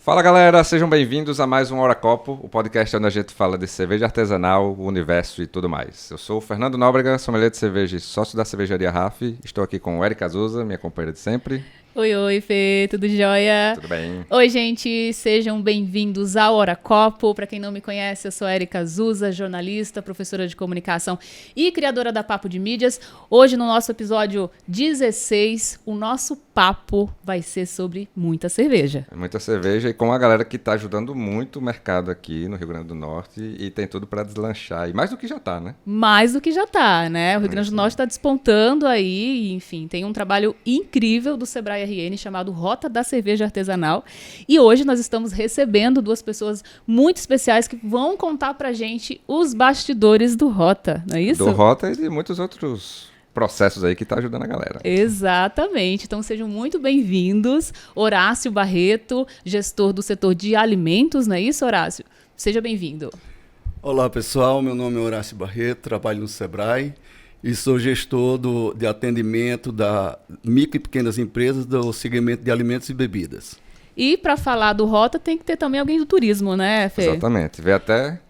Fala galera, sejam bem-vindos a mais um Hora Copo, o podcast onde a gente fala de cerveja artesanal, o universo e tudo mais. Eu sou o Fernando Nóbrega, sommelier de cerveja e sócio da cervejaria RAF. Estou aqui com o Érica Azusa, minha companheira de sempre. Oi, Fê, tudo jóia? Tudo bem? Oi, gente, sejam bem-vindos ao Hora Copo. Para quem não me conhece, eu sou a Érica Azusa, jornalista, professora de comunicação e criadora da Papo de Mídias. Hoje, no nosso episódio 16, o nosso papo vai ser sobre muita cerveja. Muita cerveja e com uma galera que está ajudando muito o mercado aqui no Rio Grande do Norte e tem tudo para deslanchar. E mais do que já está, né? Mais do que já está, né? O Rio Grande do Norte está despontando aí, e, enfim, tem um trabalho incrível do Sebrae RN chamado Rota da Cerveja Artesanal. E hoje nós estamos recebendo duas pessoas muito especiais que vão contar pra gente os bastidores do Rota, não é isso? Do Rota e de muitos outros processos aí que tá ajudando a galera. Exatamente. Então sejam muito bem-vindos. Horácio Barreto, gestor do setor de alimentos, não é isso, Horácio? Seja bem-vindo. Olá, pessoal. Meu nome é Horácio Barreto, trabalho no Sebrae e sou gestor de atendimento da micro e pequenas empresas do segmento de alimentos e bebidas. E para falar do Rota tem que ter também alguém do turismo, né, Fê? Exatamente. Veio até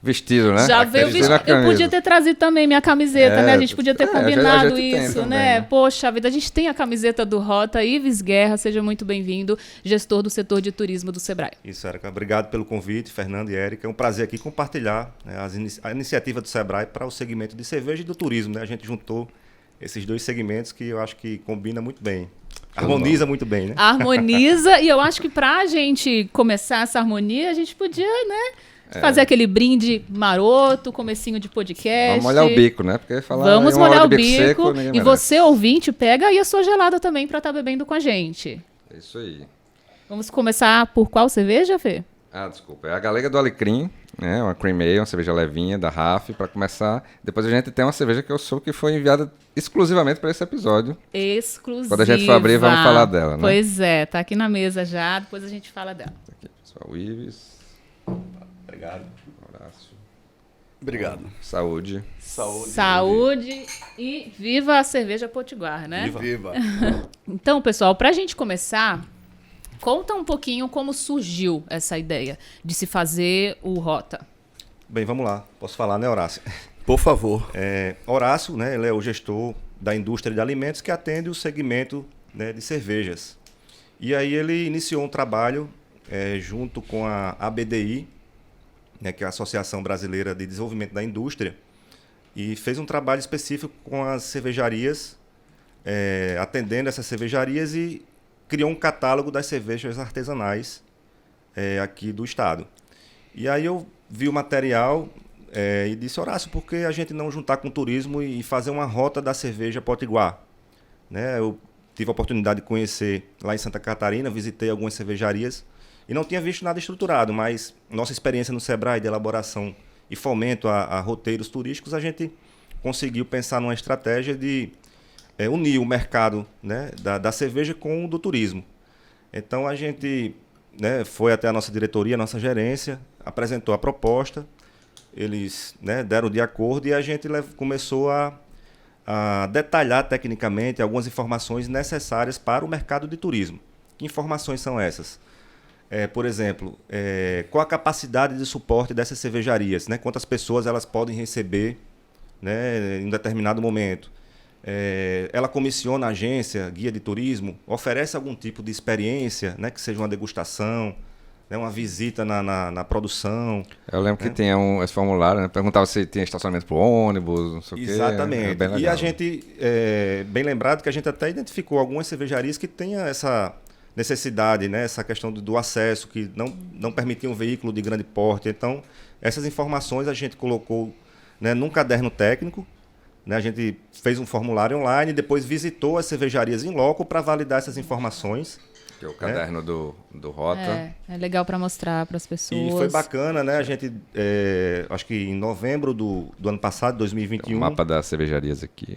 vestido, né? Já veio vestido. Eu podia ter trazido também minha camiseta, né? A gente podia ter combinado a gente isso, também, né? Poxa vida, a gente tem a camiseta do Rota. Ives Guerra, seja muito bem-vindo, gestor do setor de turismo do Sebrae. Isso, Érica. Obrigado pelo convite, Fernando e Érica. É um prazer aqui compartilhar, né, a iniciativa do Sebrae para o segmento de cerveja e do turismo, né? A gente juntou esses dois segmentos que eu acho que combina muito bem. Harmoniza muito bem, né? Harmoniza, e eu acho que para a gente começar essa harmonia, a gente podia, né? Fazer aquele brinde maroto, comecinho de podcast. Vamos molhar o bico, né? Porque falar vamos molhar o bico. Seco, e você, ouvinte, pega aí a sua gelada também para estar bebendo com a gente. É isso aí. Vamos começar por qual cerveja, Fê? Desculpa. É a Galega do Alecrim, né? Uma cream ale, uma cerveja levinha da RAF, para começar. Depois a gente tem uma cerveja que eu sou que foi enviada exclusivamente para esse episódio. Exclusiva. Quando a gente for abrir, vamos falar dela, né? Pois é, tá aqui na mesa já, depois a gente fala dela. Aqui, pessoal, Ives. Obrigado. Horácio. Obrigado. Saúde. Saúde e viva a cerveja potiguar, né? Viva. Então, pessoal, pra gente começar, conta um pouquinho como surgiu essa ideia de se fazer o Rota. Bem, vamos lá. Posso falar, né, Horácio? Por favor. Horácio, né, ele é o gestor da indústria de alimentos que atende o segmento, né, de cervejas. E aí ele iniciou um trabalho junto com a ABDI, né, que é a Associação Brasileira de Desenvolvimento da Indústria, e fez um trabalho específico com as cervejarias, atendendo essas cervejarias e criou um catálogo das cervejas artesanais aqui do estado. E aí eu vi o material e disse, Horácio, por que a gente não juntar com o turismo e fazer uma rota da cerveja potiguar? Né, eu tive a oportunidade de conhecer lá em Santa Catarina, visitei algumas cervejarias, e não tinha visto nada estruturado, mas nossa experiência no Sebrae de elaboração e fomento a roteiros turísticos, a gente conseguiu pensar numa estratégia de unir o mercado, né, da cerveja com o do turismo. Então a gente, né, foi até a nossa diretoria, a nossa gerência, apresentou a proposta, eles, né, deram de acordo e a gente começou a detalhar tecnicamente algumas informações necessárias para o mercado de turismo. Que informações são essas? Por exemplo, qual a capacidade de suporte dessas cervejarias, né? Quantas pessoas elas podem receber, né, em um determinado momento. Ela comissiona a agência, guia de turismo, oferece algum tipo de experiência, né, que seja uma degustação, né, uma visita na produção. Eu lembro que tinha esse formulário, né? Perguntava se tinha estacionamento para o ônibus, não sei o quê. Exatamente. E a gente, bem lembrado que a gente até identificou algumas cervejarias que tenham essa necessidade, né, essa questão do acesso, que não permitia um veículo de grande porte. Então, essas informações a gente colocou, né, num caderno técnico, né, a gente fez um formulário online, depois visitou as cervejarias em loco para validar essas informações. Que é o caderno do Rota. É legal para mostrar para as pessoas. E foi bacana, né? A gente, acho que em novembro do ano passado, 2021... O mapa das cervejarias aqui.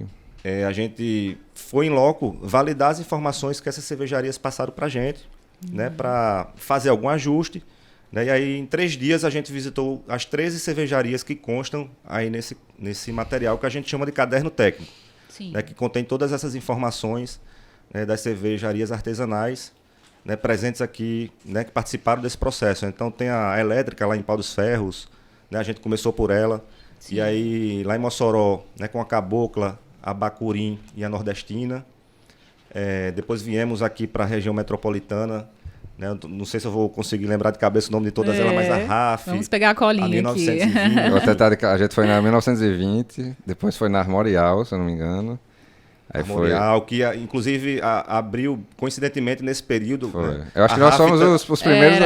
A gente foi em loco validar as informações que essas cervejarias passaram para a gente, né, para fazer algum ajuste. Né, e aí, em 3 dias, a gente visitou as 13 cervejarias que constam aí nesse material que a gente chama de caderno técnico. Sim. Né, que contém todas essas informações, né, das cervejarias artesanais né, presentes aqui, né, que participaram desse processo. Então tem a elétrica lá em Pau dos Ferros, né, a gente começou por ela. Sim. E aí lá em Mossoró, né, com a Cabocla, a Bacurim e a Nordestina. Depois viemos aqui para a região metropolitana, né, não sei se eu vou conseguir lembrar de cabeça o nome de todas elas, mas a RAF. Vamos pegar a colinha a aqui. 1920. Eu vou tentar, a gente foi na 1920, depois foi na Armorial, se eu não me engano. Aí Armorial, que inclusive abriu, coincidentemente, nesse período. foi. Né, Eu acho que a nós RAF somos os primeiros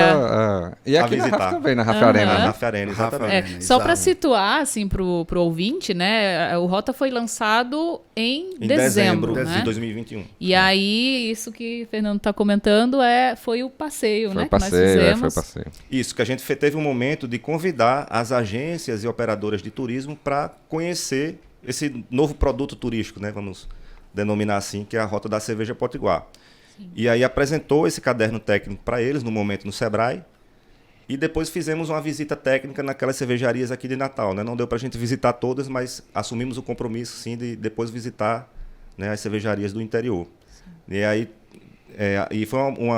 e a aqui na visitar. RAF também, na RAF Arena. A Né? RAF Arena, exatamente. Só para situar, assim, pro ouvinte, né? O Rota foi lançado em dezembro, né? de 2021. E aí, isso que o Fernando está comentando foi o passeio, Foi né? o passeio, foi o passeio. Isso, que a gente teve um momento de convidar as agências e operadoras de turismo para conhecer esse novo produto turístico, né? Vamos denominar assim, que é a Rota da Cerveja Potiguar. Sim. E aí apresentou esse caderno técnico para eles, no momento no Sebrae, e depois fizemos uma visita técnica naquelas cervejarias aqui de Natal. Né? Não deu para a gente visitar todas, mas assumimos o compromisso, sim, de depois visitar, né, as cervejarias do interior. Sim. E aí e foi um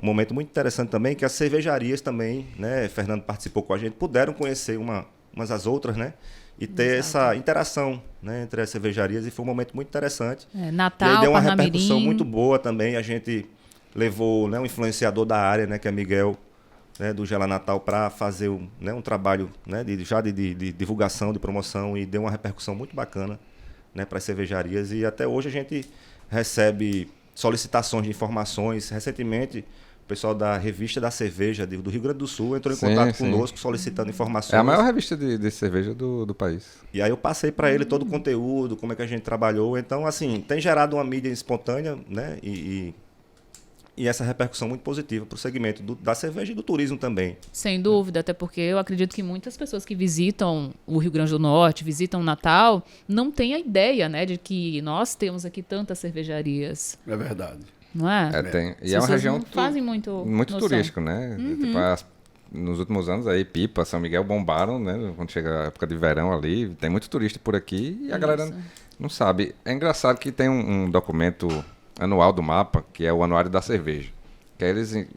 momento muito interessante também, que as cervejarias também, né, Fernando participou com a gente, puderam conhecer umas às outras, né? E ter essa interação, né, entre as cervejarias, e foi um momento muito interessante. Natal, e aí deu uma Parnamirim. repercussão muito boa também. A gente levou, né, um influenciador da área, né, que é Miguel, né, do Gela Natal, para fazer um trabalho, né, de divulgação, de promoção, e deu uma repercussão muito bacana, né, para as cervejarias. E até hoje a gente recebe solicitações de informações. Recentemente, o pessoal da Revista da Cerveja do Rio Grande do Sul entrou em contato conosco solicitando informações. É a maior revista de cerveja do país. E aí eu passei para ele todo o conteúdo, como é que a gente trabalhou. Então, assim, tem gerado uma mídia espontânea, né? E essa repercussão muito positiva para o segmento da cerveja e do turismo também. Sem dúvida, até porque eu acredito que muitas pessoas que visitam o Rio Grande do Norte, visitam Natal, não têm a ideia, né, de que nós temos aqui tantas cervejarias. É verdade. Não é? E é uma região fazem muito turístico, né? Tipo, nos últimos anos aí, Pipa, São Miguel bombaram, né? Quando chega a época de verão ali, tem muito turista por aqui e a galera não sabe. É engraçado que tem um documento anual do mapa, que é o Anuário da Cerveja, que aí eles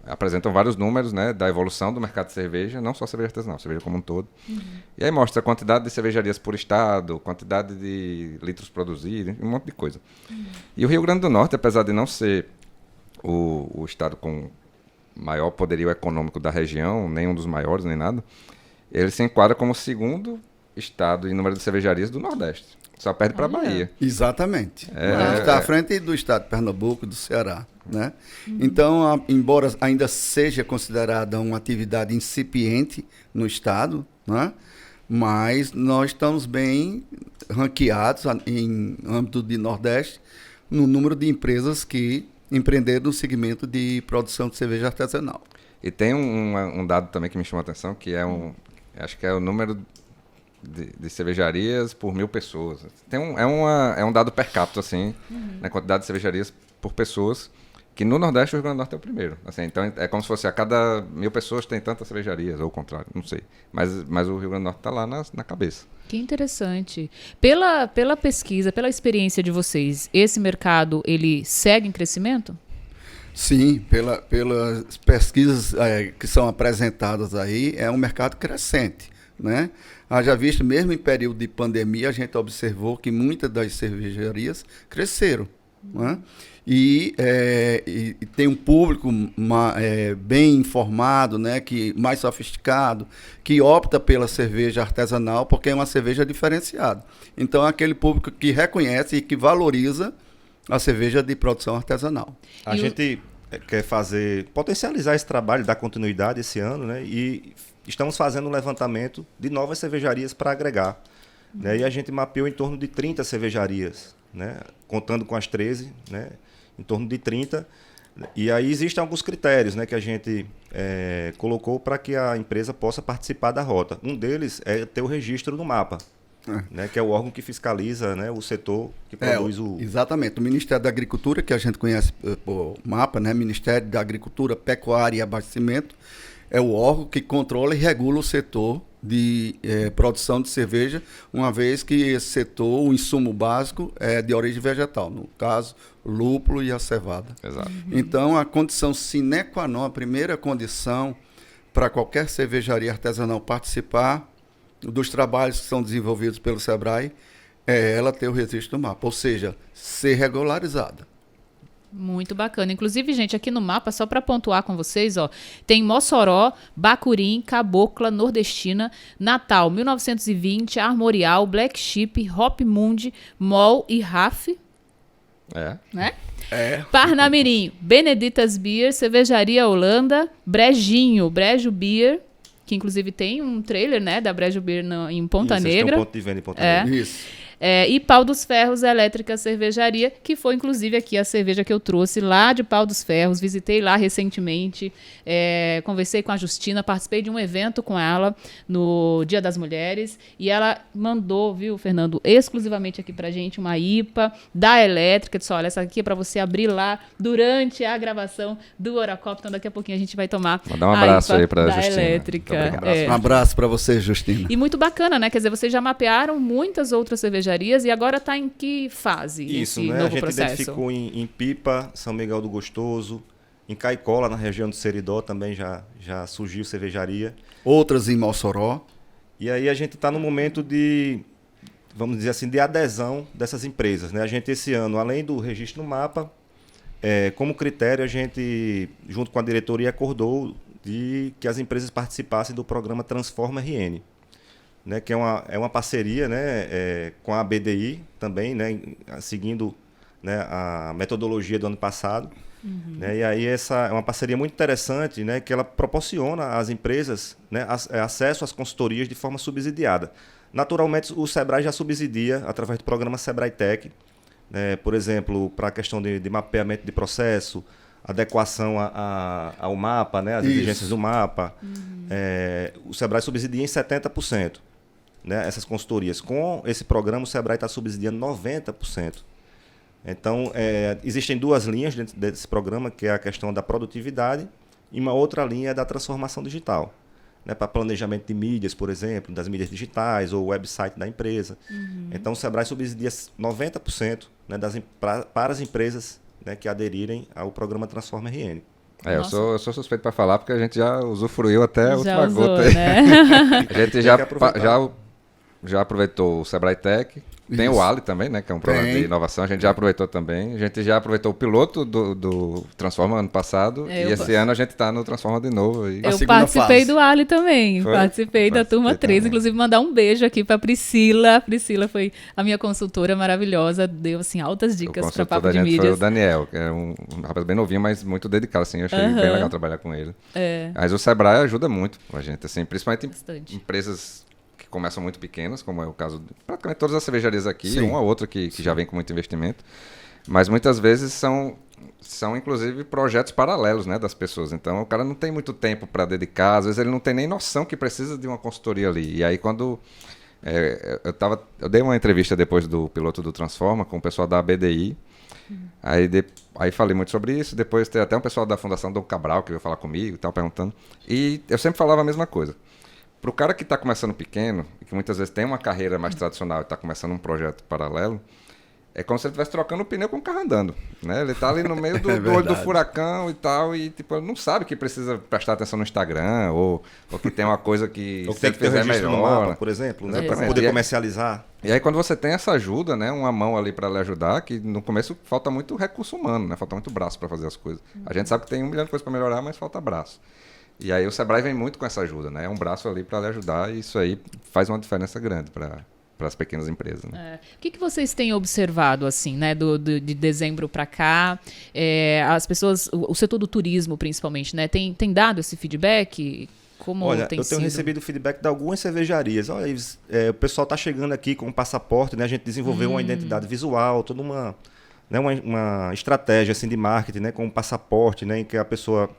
apresentam vários números, né, da evolução do mercado de cerveja, não só cerveja artesanal, cerveja como um todo. E aí mostra a quantidade de cervejarias por estado, quantidade de litros produzidos, um monte de coisa. E o Rio Grande do Norte, apesar de não ser o estado com maior poderio econômico da região, nem um dos maiores, nem nada, ele se enquadra como o segundo estado em número de cervejarias do Nordeste. Só perde para a Bahia. Exatamente. Está à frente do estado de Pernambuco e do Ceará. Né? Então, embora ainda seja considerada uma atividade incipiente no estado, né? Mas nós estamos bem ranqueados em âmbito de Nordeste no número de empresas que empreenderam no segmento de produção de cerveja artesanal. E tem um dado também que me chamou a atenção, que acho que é o número de cervejarias por 1.000 pessoas. É um dado per capita, assim, na quantidade de cervejarias por pessoas, que no Nordeste o Rio Grande do Norte é o primeiro. Assim, então é como se fosse a cada 1.000 pessoas tem tantas cervejarias, ou o contrário, não sei. Mas o Rio Grande do Norte está lá na cabeça. Que interessante. Pela pesquisa, pela experiência de vocês, esse mercado, ele segue em crescimento? Sim, pelas pesquisas que são apresentadas aí, é um mercado crescente, né? Haja visto, mesmo em período de pandemia, a gente observou que muitas das cervejarias cresceram, né? E tem um público bem informado, né, mais sofisticado, que opta pela cerveja artesanal porque é uma cerveja diferenciada. Então é aquele público que reconhece e que valoriza a cerveja de produção artesanal. A gente quer potencializar esse trabalho, dar continuidade esse ano, né? E estamos fazendo um levantamento de novas cervejarias para agregar. Né? E a gente mapeou em torno de 30 cervejarias, né? Contando com as 13, né? Em torno de 30. E aí existem alguns critérios, né, que a gente colocou para que a empresa possa participar da rota. Um deles é ter o registro no mapa, né, que é o órgão que fiscaliza, né, o setor que produz Exatamente. O Ministério da Agricultura, que a gente conhece por mapa, né, Ministério da Agricultura, Pecuária e Abastecimento, é o órgão que controla e regula o setor de produção de cerveja, uma vez que esse setor, o insumo básico, é de origem vegetal, no caso, lúpulo e a cevada. Exato. Então, a condição sine qua non, a primeira condição para qualquer cervejaria artesanal participar dos trabalhos que são desenvolvidos pelo SEBRAE é ela ter o registro do mapa, ou seja, ser regularizada. Muito bacana. Inclusive, gente, aqui no mapa, só para pontuar com vocês, ó, tem Mossoró, Bacurim, Cabocla, Nordestina, Natal, 1920, Armorial, Black Sheep, Hop Mundi, Mol e Raf, né? Parnamirim, Benedita's Beer, Cervejaria Holanda, Brejinho, Brejo Beer, que inclusive tem um trailer, né, da Brejo Beer em Ponta Isso, Negra. tem um ponto de venda em Ponta Negra. Isso. E Pau dos Ferros Elétrica Cervejaria, que foi inclusive aqui a cerveja que eu trouxe lá de Pau dos Ferros, visitei lá recentemente, conversei com a Justina, participei de um evento com ela no Dia das Mulheres, e ela mandou, viu, Fernando, exclusivamente aqui pra gente uma IPA da Elétrica, disse, olha, essa aqui é pra você abrir lá durante a gravação do Oracop, então daqui a pouquinho a gente vai tomar Mandar um abraço a IPA aí pra da Justina. Elétrica. Um abraço para você, Justina. E muito bacana, né? Quer dizer, vocês já mapearam muitas outras cervejarias e agora está em que fase Isso, esse né? novo A gente processo? identificou em Pipa, São Miguel do Gostoso, em Caicola, na região do Seridó, também já surgiu cervejaria. Outras em Mossoró. E aí a gente está no momento de, vamos dizer assim, de adesão dessas empresas, né? A gente, esse ano, além do registro no mapa, como critério, a gente, junto com a diretoria, acordou de que as empresas participassem do programa Transforma RN. Né, que é uma parceria, né, com a BDI também, né, seguindo, né, a metodologia do ano passado. Né, e aí essa é uma parceria muito interessante, né, que ela proporciona às empresas, né, acesso às consultorias de forma subsidiada. Naturalmente, o SEBRAE já subsidia através do programa SEBRAE Tech, né, por exemplo, para a questão de mapeamento de processo, adequação ao mapa, né, às exigências do mapa. O SEBRAE subsidia em 70%. Né, essas consultorias. Com esse programa, o SEBRAE está subsidiando 90%. Então, existem duas linhas dentro desse programa, que é a questão da produtividade e uma outra linha é da transformação digital. Né, para planejamento de mídias, por exemplo, das mídias digitais ou website da empresa. Então, o SEBRAE subsidia 90%, né, para as empresas, né, que aderirem ao programa Transforma RN. Eu sou suspeito para falar, porque a gente já usufruiu até a última usou, gota. Né? A gente já aproveitou o SEBRAE Tech. Tem o Ali também, né? Que é um programa de inovação. A gente já aproveitou também. A gente já aproveitou o piloto do Transforma ano passado. E esse ano a gente está no Transforma de novo. E... Eu participei do Ali também. Foi? Participei da turma 3. Também. Inclusive, mandar um beijo aqui para Priscila. Priscila foi a minha consultora maravilhosa. Deu, assim, altas dicas para Papo de Mídias. Foi o Daniel, que é um rapaz bem novinho, mas muito dedicado, assim. Eu achei bem legal trabalhar com ele. Mas o SEBRAE ajuda muito a gente, assim, principalmente em empresas que começam muito pequenas, como é o caso de praticamente todas as cervejarias aqui, Sim. uma ou outra que já vem com muito investimento, mas muitas vezes são inclusive projetos paralelos, né, das pessoas. Então o cara não tem muito tempo para dedicar, às vezes ele não tem nem noção que precisa de uma consultoria ali. E aí quando eu dei uma entrevista depois do piloto do Transforma com o pessoal da BDI. Aí falei muito sobre isso. Depois tem até um pessoal da Fundação Dom Cabral que veio falar comigo e tal, perguntando. E eu sempre falava a mesma coisa. Para o cara que está começando pequeno, e que muitas vezes tem uma carreira mais tradicional e está começando um projeto paralelo, é como se ele estivesse trocando o pneu com o carro andando. Né? Ele está ali no meio do olho do furacão e tal, e tipo, ele não sabe que precisa prestar atenção no Instagram, ou que tem uma coisa que ou se tem ele que ter fizer registro melhor. no mapa, por exemplo, né? Para poder comercializar. E aí quando você tem essa ajuda, né, uma mão ali para lhe ajudar, que no começo falta muito recurso humano, né, falta muito braço para fazer as coisas. A gente sabe que tem 1 milhão de coisas para melhorar, mas falta braço. E aí o SEBRAE vem muito com essa ajuda, né? É um braço ali para lhe ajudar, e isso aí faz uma diferença grande para as pequenas empresas. Né? O que vocês têm observado, assim, né, de dezembro para cá? As pessoas, o setor do turismo, principalmente, né, tem dado esse feedback? Como Olha, tem eu tenho recebido feedback de algumas cervejarias. Olha, o pessoal está chegando aqui com um passaporte, né? A gente desenvolveu uma identidade visual, toda uma estratégia assim, de marketing, né? Com um passaporte, né? Em que a pessoa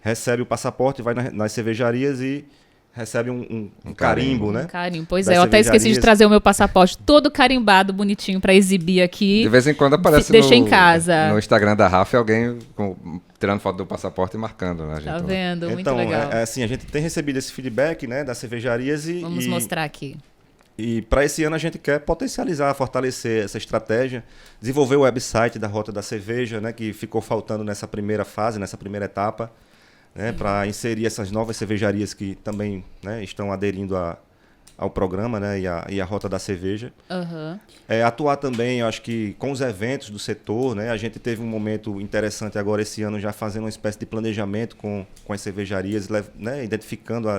recebe o passaporte, vai nas cervejarias e recebe um carimbo, né? Um carimbo. Pois das eu até esqueci de cervejarias. trazer o meu passaporte todo carimbado, bonitinho, para exibir aqui. De vez em quando aparece Deixei em casa. no Instagram da Rafa alguém tirando foto do passaporte e marcando, né, gente? Tá vendo? Muito Então, legal. assim, a gente tem recebido esse feedback, né, das cervejarias Vamos mostrar aqui. E para esse ano a gente quer potencializar, fortalecer essa estratégia, desenvolver o website da Rota da Cerveja, né, que ficou faltando nessa primeira fase, nessa primeira etapa, né, para inserir essas novas cervejarias que também, né, estão aderindo ao programa, né, e a Rota da Cerveja. Uhum. Atuar também, eu acho que com os eventos do setor, né, a gente teve um momento interessante agora esse ano já fazendo uma espécie de planejamento com as cervejarias, né, identificando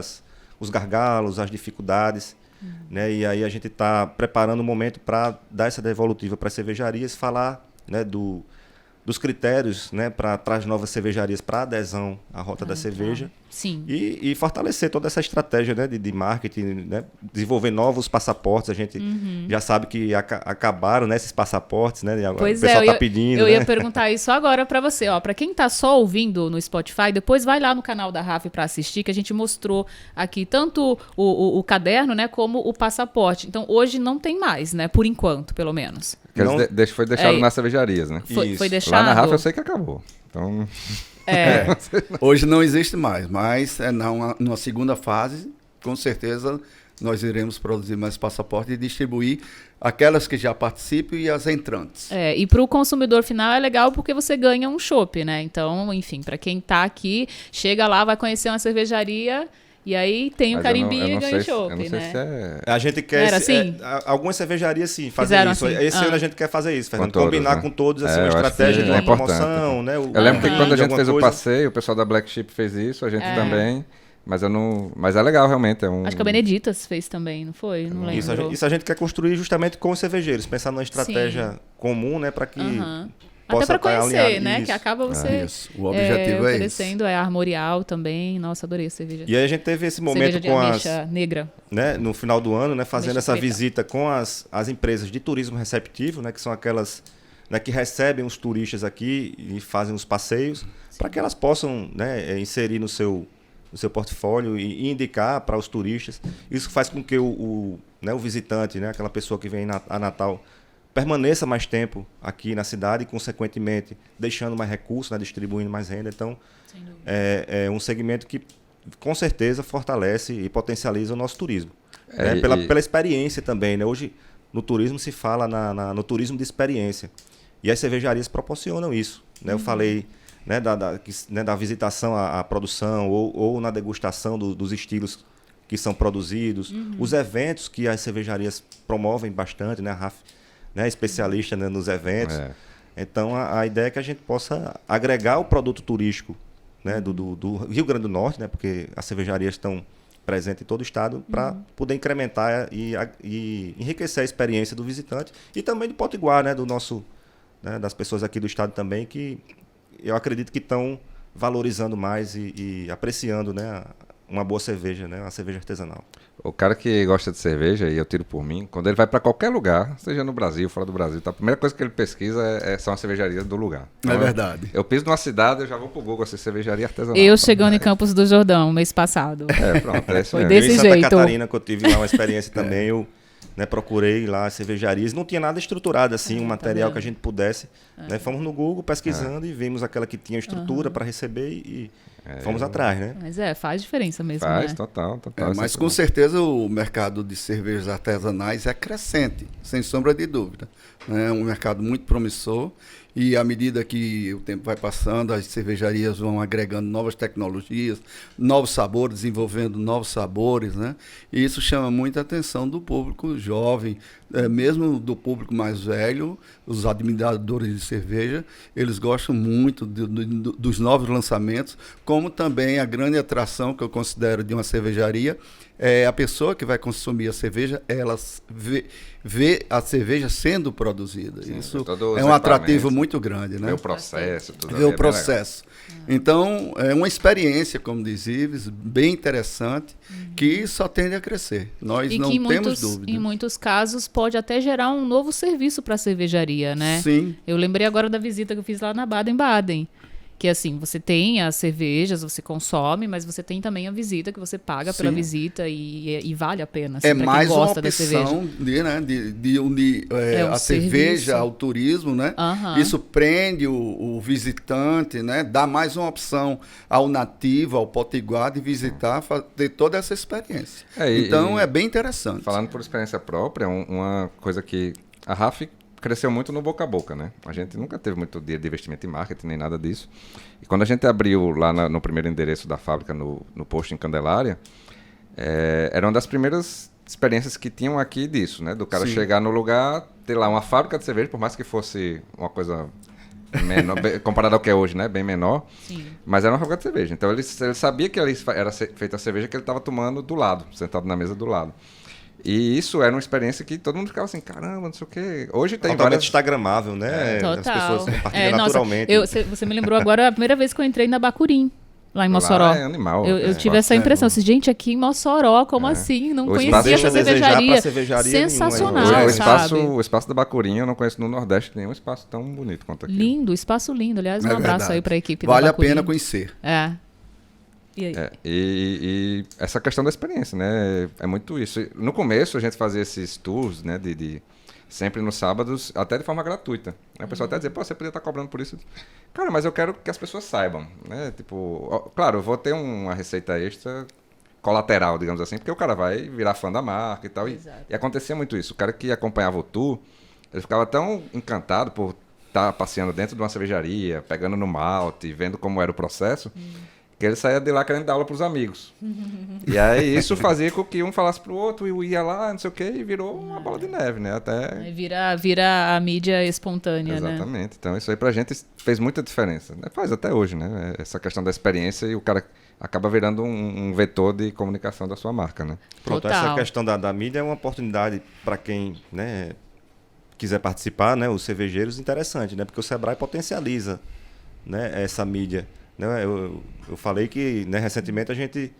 os gargalos, as dificuldades. Né, e aí a gente está preparando um momento para dar essa devolutiva para as cervejarias, falar, né, dos critérios, né, para as novas cervejarias para adesão à Rota da Cerveja. Sim. E fortalecer toda essa estratégia, né, de marketing, né, desenvolver novos passaportes. A gente já sabe que acabaram, né, esses passaportes, né, Pois o pessoal é, está pedindo. eu né? ia perguntar isso agora para você, ó, para quem tá só ouvindo no Spotify, depois vai lá no canal da RAF para assistir, que a gente mostrou aqui tanto o caderno, né, como o passaporte. Então hoje não tem mais, né, por enquanto, pelo menos. Não, foi deixado nas cervejarias, né? Foi deixado. Lá na RAF eu sei que acabou. Então... Hoje não existe mais, mas numa segunda fase, com certeza, nós iremos produzir mais passaportes e distribuir aquelas que já participam e as entrantes. E para o consumidor final é legal porque você ganha um chopp, né? Então, enfim, para quem tá aqui, chega lá, vai conhecer uma cervejaria... E aí tem o carimbinho e ganha o chopp, eu não sei né? se é... A gente quer... Era assim? Algumas cervejarias, sim, Fizeram isso. assim? Esse ano a gente quer fazer isso, Fernando. todos, Combinar né? com todos, assim, uma eu acho estratégia que de uma é importante. promoção, né? Eu lembro que quando a gente fez o coisa... passeio, o pessoal da Black Sheep fez isso, a gente também... Mas eu não... Mas é legal, realmente. Acho que a Beneditas fez também, não foi? Não lembro. Isso a gente quer construir justamente com os cervejeiros, pensar numa estratégia comum, né? Para que... Até para conhecer, alinhado. né? Isso. Que acaba você O objetivo é oferecendo a Armorial também. Nossa, adorei a cerveja. E aí a gente teve esse momento cerveja de com ameixa negra. né, no final do ano, né, fazendo Ameixa essa preta. visita com as empresas de turismo receptivo, né, que são aquelas, né, que recebem os turistas aqui e fazem os passeios, para que elas possam, né, inserir no seu portfólio e indicar para os turistas. Isso faz com que o visitante, né, aquela pessoa que vem a Natal, permaneça mais tempo aqui na cidade e, consequentemente, deixando mais recursos, né, distribuindo mais renda. Então, é um segmento que, com certeza, fortalece e potencializa o nosso turismo. Né, pela experiência também. Né? Hoje, no turismo, se fala no turismo de experiência. E as cervejarias proporcionam isso. Né? Eu falei, né, da visitação à produção ou na degustação dos estilos que são produzidos. Os eventos que as cervejarias promovem bastante, né, a RAF, né, especialista, né, nos eventos. Então, a ideia é que a gente possa agregar o produto turístico, né, do Rio Grande do Norte, né, porque as cervejarias estão presentes em todo o estado, para poder incrementar e enriquecer a experiência do visitante e também do potiguar, né, né, das pessoas aqui do estado também, que eu acredito que estão valorizando mais e apreciando, né, uma boa cerveja, né, uma cerveja artesanal. O cara que gosta de cerveja, e eu tiro por mim, quando ele vai para qualquer lugar, seja no Brasil, fora do Brasil, tá, a primeira coisa que ele pesquisa são as cervejarias do lugar. Então, É verdade. Eu piso numa cidade, eu já vou pro Google, assim, cervejaria artesanal. Eu chegando em Campos do Jordão, mês passado. Pronto, é isso Foi mesmo. desse Em Santa jeito. Catarina, que eu tive lá uma experiência também, eu, né, procurei lá as cervejarias, não tinha nada estruturado assim, um material que a gente pudesse. Né, fomos no Google pesquisando e vimos aquela que tinha estrutura para receber e fomos atrás, né? Mas faz diferença mesmo, Faz, né? total. Mas com certeza o mercado de cervejas artesanais é crescente, sem sombra de dúvida. É um mercado muito promissor e à medida que o tempo vai passando, as cervejarias vão agregando novas tecnologias, novos sabores, desenvolvendo novos sabores, né? E isso chama muita atenção do público jovem, mesmo do público mais velho, os admiradores de cerveja, eles gostam muito dos novos lançamentos, como também a grande atração que eu considero de uma cervejaria é a pessoa que vai consumir a cerveja, ela vê a cerveja sendo produzida. Sim, isso é um atrativo muito grande, né? Ver o processo, tudo. Ver o processo. Então, é uma experiência, como diz Ives, bem interessante, que só tende a crescer. Nós E não que temos dúvida. em muitos casos pode até gerar um novo serviço para a cervejaria, né? Sim. Eu lembrei agora da visita que eu fiz lá na Baden-Baden, Porque assim, você tem as cervejas, você consome, mas você tem também a visita, que você paga pela visita e vale a pena. Assim, É pra mais quem uma gosta da cerveja. opção de unir um a cerveja serviço. ao turismo, né? Aham. Isso prende o visitante, né? Dá mais uma opção ao nativo, ao potiguar de visitar, ter toda essa experiência. Então é bem interessante. Falando por experiência própria, uma coisa que a RAF cresceu muito no boca a boca, né? A gente nunca teve muito dinheiro de investimento em marketing, nem nada disso. E quando a gente abriu lá no primeiro endereço da fábrica, no posto em Candelária, era uma das primeiras experiências que tinham aqui disso, né? Do cara chegar no lugar, ter lá uma fábrica de cerveja, por mais que fosse uma coisa menor, comparado ao que é hoje, né? Bem menor. Sim. Mas era uma fábrica de cerveja. Então ele sabia que ali era feita a cerveja que ele estava tomando do lado, sentado na mesa do lado. E isso era uma experiência que todo mundo ficava assim, caramba, não sei o quê. Hoje tem totalmente várias... instagramável, né? Total. As pessoas compartilham Nossa, naturalmente. você me lembrou agora a primeira vez que eu entrei na Bacurim, lá em Mossoró. Lá é animal. Eu tive essa impressão, assim, gente, aqui em Mossoró, como assim? Não O conhecia espaço essa deixa a desejar pra cervejaria. cervejaria Sensacional, nenhuma, sabe? O espaço da Bacurim, eu não conheço no Nordeste nenhum espaço tão bonito quanto aqui. Lindo, espaço lindo. Aliás, um É abraço verdade. aí pra equipe Vale da a Bacurim. pena conhecer. E aí? E essa questão da experiência, né? É muito isso. No começo, a gente fazia esses tours, né? Sempre nos sábados, até de forma gratuita. Né? O pessoal até dizia, pô, você podia estar cobrando por isso. Cara, mas eu quero que as pessoas saibam, né? Tipo, claro, eu vou ter uma receita extra colateral, digamos assim, porque o cara vai virar fã da marca e tal. E acontecia muito isso. O cara que acompanhava o tour, ele ficava tão encantado por estar passeando dentro de uma cervejaria, pegando no malte, vendo como era o processo, que ele saía de lá querendo dar aula para os amigos. E aí isso fazia com que um falasse pro outro, e ia lá, não sei o quê, e virou uma bola de neve, né? Até... Aí vira a mídia espontânea, né? Exatamente. Então isso aí pra gente fez muita diferença. Né? Faz até hoje, né? Essa questão da experiência e o cara acaba virando um vetor de comunicação da sua marca, né? Pronto, Total. essa questão da mídia é uma oportunidade para quem, né, quiser participar, né, os cervejeiros, interessante, né? Porque o Sebrae potencializa, né, essa mídia. Né? Eu falei que, né, recentemente a gente...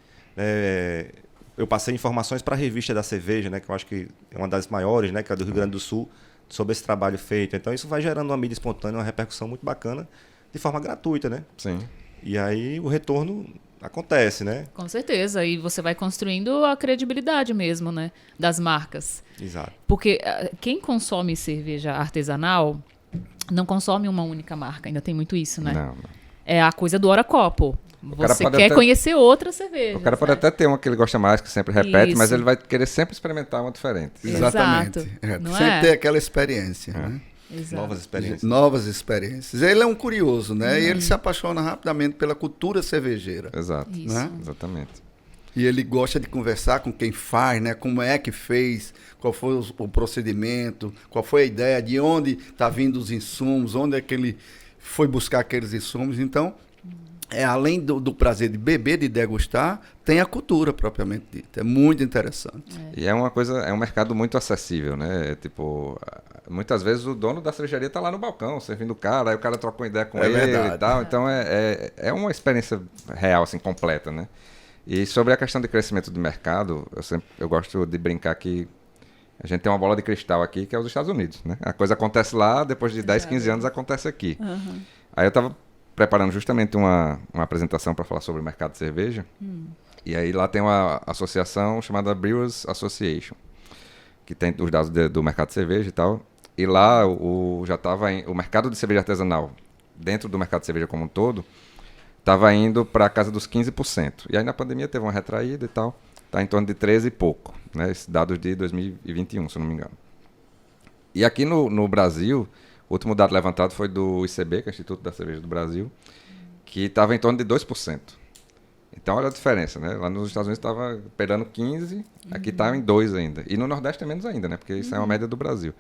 eu passei informações para a revista da cerveja, né, que eu acho que é uma das maiores, né, que é do Rio Grande do Sul, sobre esse trabalho feito. Então isso vai gerando uma mídia espontânea, uma repercussão muito bacana, de forma gratuita, né? Sim. E aí o retorno acontece, né? Com certeza. E você vai construindo a credibilidade mesmo, né? Das marcas. Exato. Porque quem consome cerveja artesanal não consome uma única marca. Ainda tem muito isso, né? Não. É a coisa do hora copo. cara Você pode quer até- conhecer outra cerveja. O cara pode até ter uma que ele gosta mais, que sempre repete, mas Isso. ele vai querer sempre experimentar uma diferente. Exatamente. Exato. Não Sempre é? ter aquela experiência, né? Exato. Novas experiências. Novas experiências. Ele é um curioso, né? E ele se apaixona rapidamente pela cultura cervejeira. Exato. Isso. Né? Exatamente. E ele gosta de conversar com quem faz, né? Como é que fez, qual foi o procedimento, qual foi a ideia, de onde está vindo os insumos, onde é que ele foi buscar aqueles insumos. Então, além do prazer de beber, de degustar, tem a cultura propriamente dita. É muito interessante. E é uma coisa, é um mercado muito acessível, né? Tipo, muitas vezes o dono da cervejaria tá lá no balcão, servindo o cara, aí o cara troca uma ideia com É ele verdade. e tal. Então é uma experiência real, assim, completa, né? E sobre a questão de crescimento do mercado, eu gosto de brincar que a gente tem uma bola de cristal aqui, que é os Estados Unidos, né? A coisa acontece lá, depois de 10, 15 anos acontece aqui. Aí eu estava preparando justamente uma apresentação para falar sobre o mercado de cerveja. E aí lá tem uma associação chamada Brewers Association, que tem os dados do mercado de cerveja e tal. E lá já estava o mercado de cerveja artesanal, dentro do mercado de cerveja como um todo, estava indo para a casa dos 15%. E aí na pandemia teve uma retraída e tal. Está em torno de 13 e pouco, né? Esses dados de 2021, se eu não me engano. E aqui no Brasil, o último dado levantado foi do ICB, que é o Instituto da Cerveja do Brasil, que estava em torno de 2%. Então, olha a diferença, né? Lá nos Estados Unidos estava beirando 15%, aqui está em 2% ainda. E no Nordeste é menos ainda, né? Porque isso é uma média do Brasil.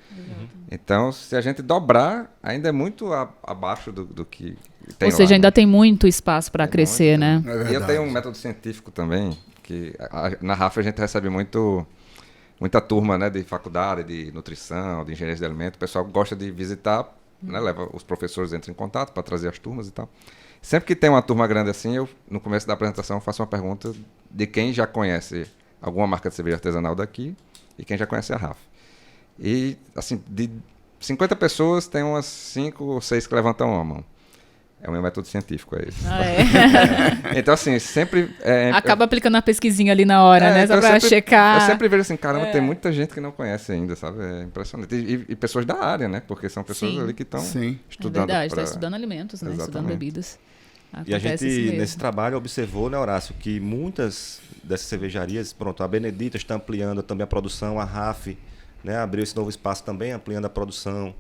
Então, se a gente dobrar, ainda é muito abaixo do que tem Ou seja, lá, ainda né? tem muito espaço para crescer, né? É E eu verdade. tenho um método científico também, que na RAF a gente recebe muita turma, né, de faculdade, de nutrição, de engenharia de alimento. O pessoal gosta de visitar, né, leva os professores entram em contato para trazer as turmas e tal. Sempre que tem uma turma grande assim, eu no começo da apresentação faço uma pergunta de quem já conhece alguma marca de cerveja artesanal daqui e quem já conhece a RAF. E assim, de 50 pessoas, tem umas 5 ou 6 que levantam a mão. É o meu método científico, é esse. Ah, é. Então, assim, sempre... Acaba aplicando uma pesquisinha ali na hora, né? Só então pra checar. Eu sempre vejo assim, caramba, tem muita gente que não conhece ainda, sabe? É impressionante. E pessoas da área, né? Porque são pessoas Sim. ali que estão Sim. estudando. É verdade, está estudando alimentos, né? Estudando Exatamente. bebidas. E a Acontece isso gente, mesmo. nesse trabalho, observou, né, Horácio, que muitas dessas cervejarias, pronto, a Benedita está ampliando também a produção, a RAF, né, abriu esse novo espaço também, ampliando a produção,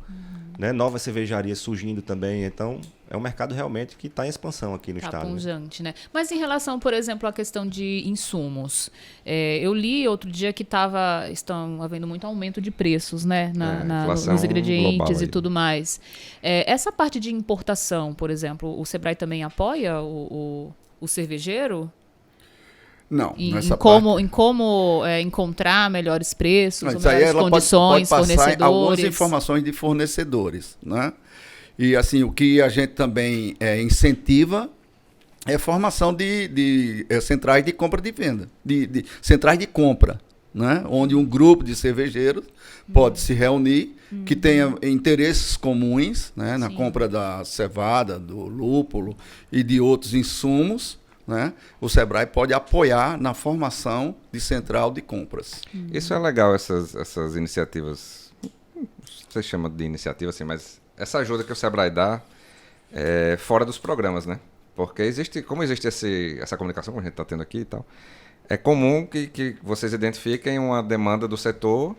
né, novas cervejarias surgindo também. Então, é um mercado realmente que está em expansão aqui no Tá estado. Né? pungente, né? Mas em relação, por exemplo, à questão de insumos, eu li outro dia que estão havendo muito aumento de preços, né? Inflação Nos ingredientes global e aí. tudo mais. Essa parte de importação, por exemplo, o Sebrae também apoia o cervejeiro? Não, Em nessa como encontrar melhores preços, Mas ou aí melhores ela condições, pode passar algumas fornecedores. informações de fornecedores, né? E assim, o que a gente também incentiva é a formação de centrais de compra e de venda, de centrais de compra, né? Onde um grupo de cervejeiros pode se reunir, que tenha interesses comuns, né? Na Sim. compra da cevada, do lúpulo e de outros insumos, né? O Sebrae pode apoiar na formação de central de compras. Isso é legal, essas iniciativas. Não sei se chama de iniciativa assim, mas essa ajuda que o Sebrae dá fora dos programas, né? Porque como existe essa comunicação que a gente está tendo aqui e tal, é comum que vocês identifiquem uma demanda do setor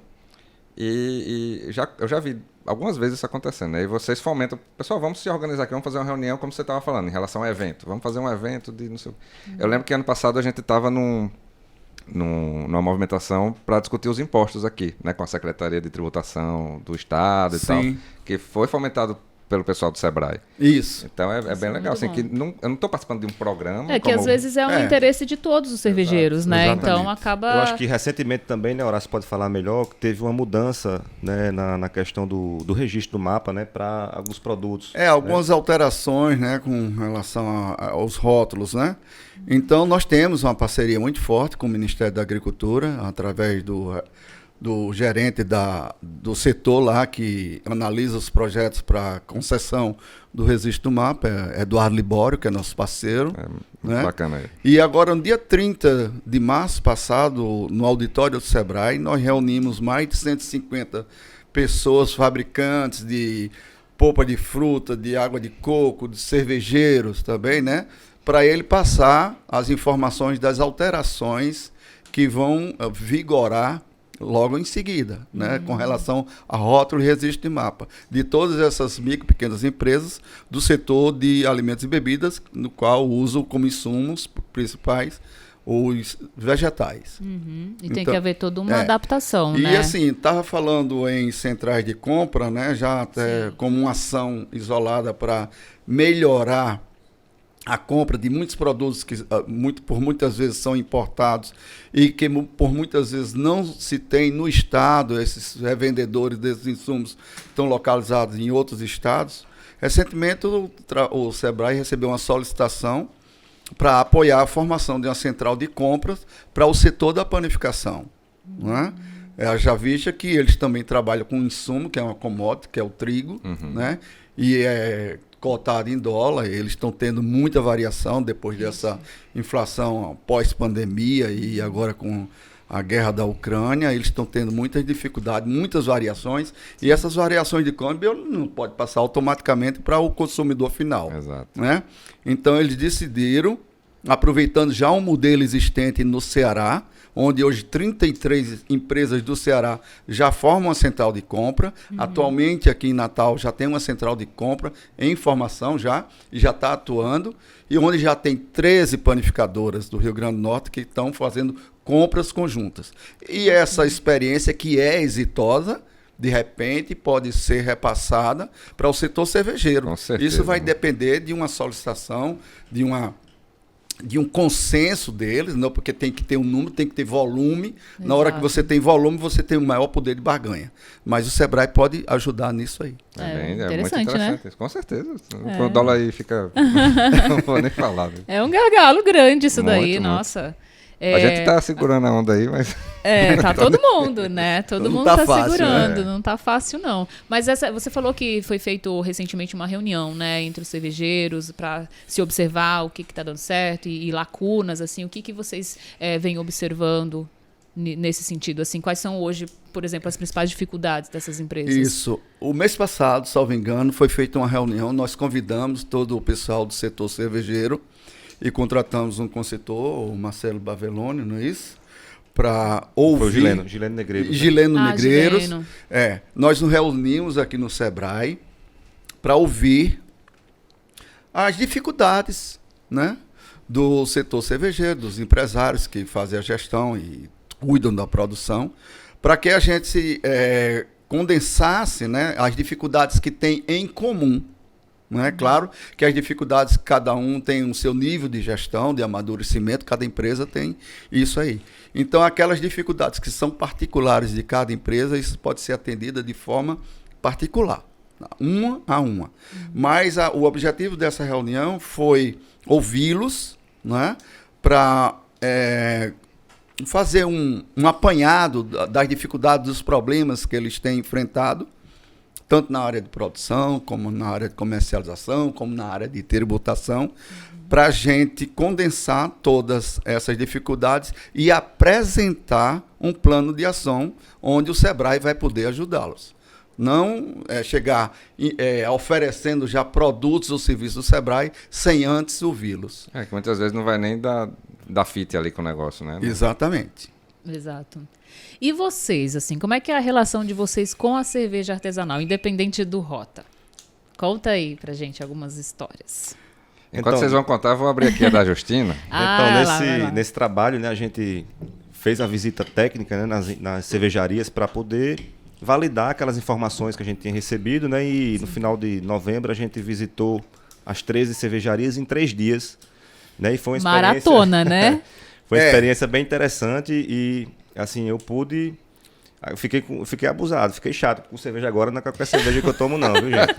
e eu já vi algumas vezes isso acontecendo, né? E vocês fomentam, pessoal, vamos se organizar aqui, vamos fazer uma reunião, como você estava falando, em relação ao evento. Vamos fazer um evento de não sei. Eu lembro que ano passado a gente estava numa movimentação para discutir os impostos aqui, né? Com a Secretaria de Tributação do Estado e Sim. tal, que foi fomentado pelo pessoal do Sebrae. Isso. Então é bem é legal, assim, muito que eu não estou participando de um programa. Que às vezes é um interesse de todos os cervejeiros, né? exatamente. Então acaba... Eu acho que recentemente também, né, Horácio pode falar melhor, que teve uma mudança, né, na questão do registro do mapa, né, para alguns produtos. Algumas alterações, né, com relação aos rótulos, né? Então, nós temos uma parceria muito forte com o Ministério da Agricultura, através do gerente do setor lá, que analisa os projetos para concessão do registro do mapa, Eduardo Libório, que é nosso parceiro. Muito né? bacana aí. E agora, no dia 30 de março passado, no auditório do Sebrae, nós reunimos mais de 150 pessoas, fabricantes de polpa de fruta, de água de coco, de cervejeiros também, né? Para ele passar as informações das alterações que vão vigorar logo em seguida, né? Com relação a rótulo e registro de mapa. De todas essas micro e pequenas empresas do setor de alimentos e bebidas, no qual usam como insumos principais os vegetais. E tem que haver toda uma adaptação, E né? assim, estava falando em centrais de compra, né? Já até como uma ação isolada para melhorar a compra de muitos produtos que por muitas vezes são importados e que por muitas vezes não se tem no estado. Esses revendedores desses insumos estão localizados em outros estados. Recentemente o Sebrae recebeu uma solicitação para apoiar a formação de uma central de compras para o setor da panificação. Né? Já vista que eles também trabalham com insumo, que é uma commodity, que é o trigo, né? E é cotado em dólar. Eles estão tendo muita variação depois dessa inflação pós-pandemia e agora com a guerra da Ucrânia. Eles estão tendo muitas dificuldades, muitas variações, e essas variações de câmbio não pode passar automaticamente para o consumidor final. Exato. Né? Então eles decidiram, aproveitando já um modelo existente no Ceará, onde hoje 33 empresas do Ceará já formam uma central de compra. Atualmente aqui em Natal já tem uma central de compra em formação e já está atuando, e onde já tem 13 panificadoras do Rio Grande do Norte que estão fazendo compras conjuntas. E essa experiência, que é exitosa, de repente pode ser repassada para o setor cervejeiro. Com certeza. Isso vai depender de uma solicitação, de um consenso deles, não, porque tem que ter um número, tem que ter volume. Exato. Na hora que você tem volume, você tem um maior poder de barganha. Mas o Sebrae pode ajudar nisso aí. Muito interessante, né? interessante. Com certeza. O dólar aí fica... não vou nem falar. Viu? É um gargalo grande isso daí, Muito, nossa. A gente tá segurando a onda aí, mas... Tá todo mundo, né? Todo mundo tá tá fácil, segurando, né? não tá fácil não. Mas você falou que foi feito recentemente uma reunião, né, entre os cervejeiros para se observar o que tá dando certo e lacunas, assim, o que vocês vêm observando nesse sentido, assim, quais são hoje, por exemplo, as principais dificuldades dessas empresas? Isso. O mês passado, salvo engano, foi feita uma reunião, nós convidamos todo o pessoal do setor cervejeiro e contratamos um consultor, o Marcelo Bavelone, não é isso? Para ouvir... Foi o Gileno Negreiros. Né? Gileno Negreiros. Gileno. Nós nos reunimos aqui no Sebrae para ouvir as dificuldades, né, do setor cervejeiro, dos empresários que fazem a gestão e cuidam da produção, para que a gente condensasse, né, as dificuldades que tem em comum. Não é claro que as dificuldades, cada um tem o seu nível de gestão, de amadurecimento, cada empresa tem isso aí. Então, aquelas dificuldades que são particulares de cada empresa, isso pode ser atendida de forma particular, uma a uma. Mas o objetivo dessa reunião foi ouvi-los, né, para fazer um apanhado das dificuldades, dos problemas que eles têm enfrentado, tanto na área de produção, como na área de comercialização, como na área de tributação, para a gente condensar todas essas dificuldades e apresentar um plano de ação onde o Sebrae vai poder ajudá-los. Não chegar oferecendo já produtos ou serviços do Sebrae sem antes ouvi-los. Que muitas vezes não vai nem dar fit ali com o negócio, né? Exatamente. Exato. E vocês, assim, como é que é a relação de vocês com a cerveja artesanal, independente do Rota? Conta aí pra gente algumas histórias. Enquanto vocês vão contar, eu vou abrir aqui a da Justina. Nesse trabalho, né, a gente fez a visita técnica, né, nas cervejarias para poder validar aquelas informações que a gente tinha recebido, né, e no final de novembro a gente visitou as 13 cervejarias em 3 dias. Né, e foi uma experiência... Maratona, né? Foi uma experiência bem interessante e, assim, eu fiquei abusado, fiquei chato com cerveja agora, não é qualquer cerveja que eu tomo não, viu, gente?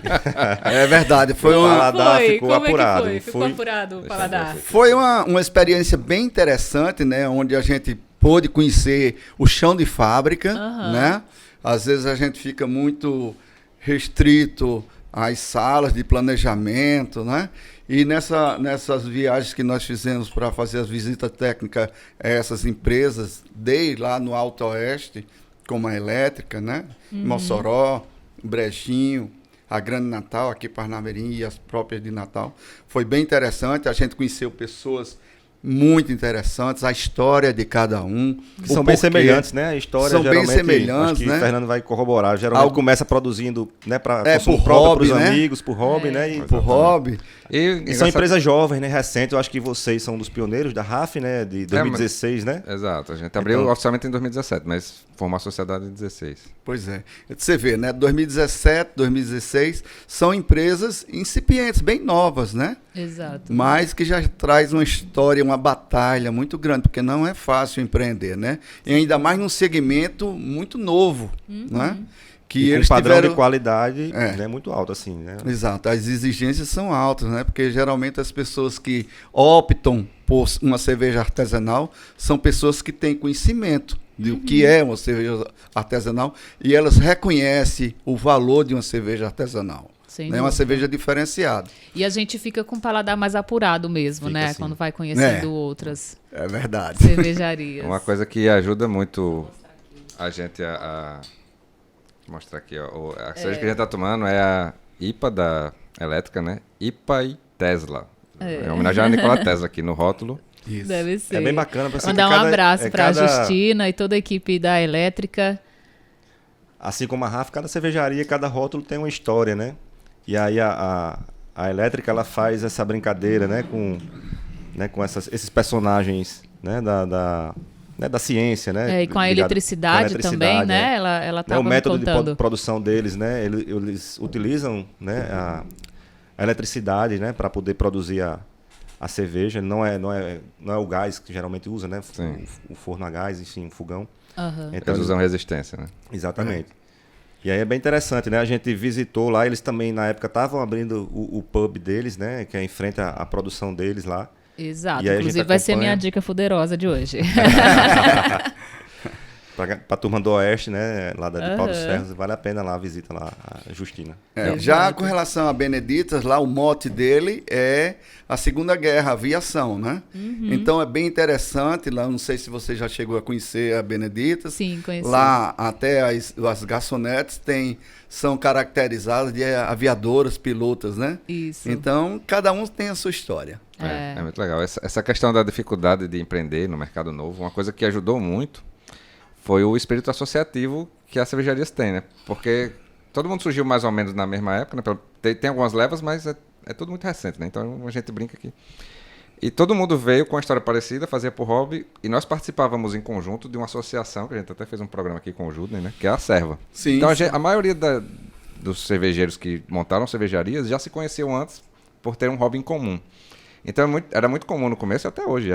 É verdade, O paladar ficou apurado. Como é que foi? Ficou apurado o paladar. Foi uma experiência bem interessante, né, onde a gente pôde conhecer o chão de fábrica, né? Às vezes a gente fica muito restrito às salas de planejamento, né? E nessas viagens que nós fizemos para fazer as visitas técnicas a essas empresas, desde lá no Alto Oeste, como a Elétrica, né? Mossoró, Brejinho, a Grande Natal, aqui Parnamirim e as próprias de Natal. Foi bem interessante, a gente conheceu pessoas muito interessantes, a história de cada um. São bem semelhantes, né? A história são geralmente, bem semelhantes, acho que né? o Fernando vai corroborar. Geralmente começa produzindo, né, para consumo por próprio, hobby, para os né? amigos, por hobby, né? E Por hobby. E são empresas jovens, né? Recentes. Eu acho que vocês são dos pioneiros da RAF, né? De 2016, né? Exato. A gente abriu oficialmente em 2017, mas formou a sociedade em 2016. Pois é. Você vê, né? 2017, 2016, são empresas incipientes, bem novas, né? Exato. Mas que já traz uma história, uma batalha muito grande, porque não é fácil empreender, né? E ainda mais num segmento muito novo, né? Que e eles com um padrão tiveram... de qualidade né, muito alto, assim, né? Exato, as exigências são altas, né? Porque geralmente as pessoas que optam por uma cerveja artesanal são pessoas que têm conhecimento de o que é uma cerveja artesanal e elas reconhecem o valor de uma cerveja artesanal. É uma cerveja diferenciada. E a gente fica com o paladar mais apurado mesmo, né? Assim. Quando vai conhecendo outras verdade. cervejarias. Uma coisa que ajuda muito a gente a mostrar aqui, ó. A cerveja que a gente tá tomando é a IPA da Elétrica, né? IPA e Tesla. É homenagem a Nikola Tesla aqui no rótulo. Isso. Deve ser. É bem bacana. Mandar um abraço para a Justina e toda a equipe da Elétrica. Assim como a RAF, cada cervejaria, cada rótulo tem uma história, né? E aí a Elétrica, ela faz essa brincadeira, né? Com esses personagens, né? Da ciência, né? E com a eletricidade também, né? Ela estava o método contando. de produção deles, né? Eles utilizam, né? A eletricidade, né? Para poder produzir a cerveja. Não é o gás que geralmente usa, né? O forno a gás, enfim, o fogão. Então, eles usam resistência, né? Exatamente. E aí é bem interessante, né? A gente visitou lá, eles também na época estavam abrindo o pub deles, né? Que é em frente à produção deles lá. Exato. E aí a Inclusive gente vai ser acompanha. minha dica fuderosa de hoje. Pra turma do Oeste, né? Lá de Pau dos Aham. Ferros, vale a pena lá a visita lá, a Justina. Já Exato. com relação a Beneditas, lá o mote dele é a Segunda Guerra, a aviação, né? Então é bem interessante, lá não sei se você já chegou a conhecer a Beneditas. Sim, conheci. Lá até as garçonetes são caracterizadas de aviadoras, pilotas, né? Isso. Então cada um tem a sua história. É muito legal. Essa questão da dificuldade de empreender no mercado novo, uma coisa que ajudou muito foi o espírito associativo que as cervejarias têm, né? Porque todo mundo surgiu mais ou menos na mesma época, né? Tem algumas levas, mas é tudo muito recente, né? Então a gente brinca aqui. E todo mundo veio com uma história parecida, fazia por hobby, e nós participávamos em conjunto de uma associação, que a gente até fez um programa aqui com o Judney, né? Que é a Serva. Sim, Então sim. a maioria dos cervejeiros que montaram cervejarias já se conheciam antes por ter um hobby em comum. Então era muito comum no começo e até hoje